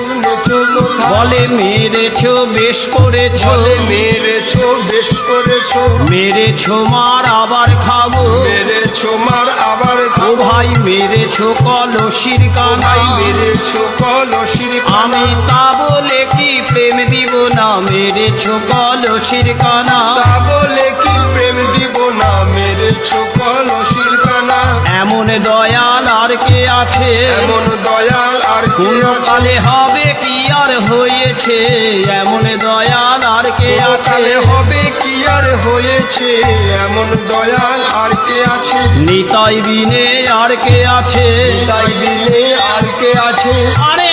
শুনেছো কোথা? বলে মেরেছো বেশ করেছো, বলে মেরেছো বেশ করেছো, মেরেছো মার আবার খাবো, মেরেছো মার আবার ও খাবো। ভাই মেরেছো কলসির কানা, ভাই মেরেছো কলসির কানা। আমি তা বলে কি প্রেম দিব না, মেরেছো কলসির কানা। তা বলে কি প্রেম দিব না, মেরেছো কলসির কানা। এমন দয়াল আর কে আছে, এমন দয়াল আর কে কোন আছে? কালে হবে কি আর হয়েছে, এমন দয়াল আর কে আছে? কালে হবে কি আর হয়েছে, এমন দয়াল আর কে আছে? নিতাই বিনে আর কে আছে? তাই দিলে আর কে আছে? আরে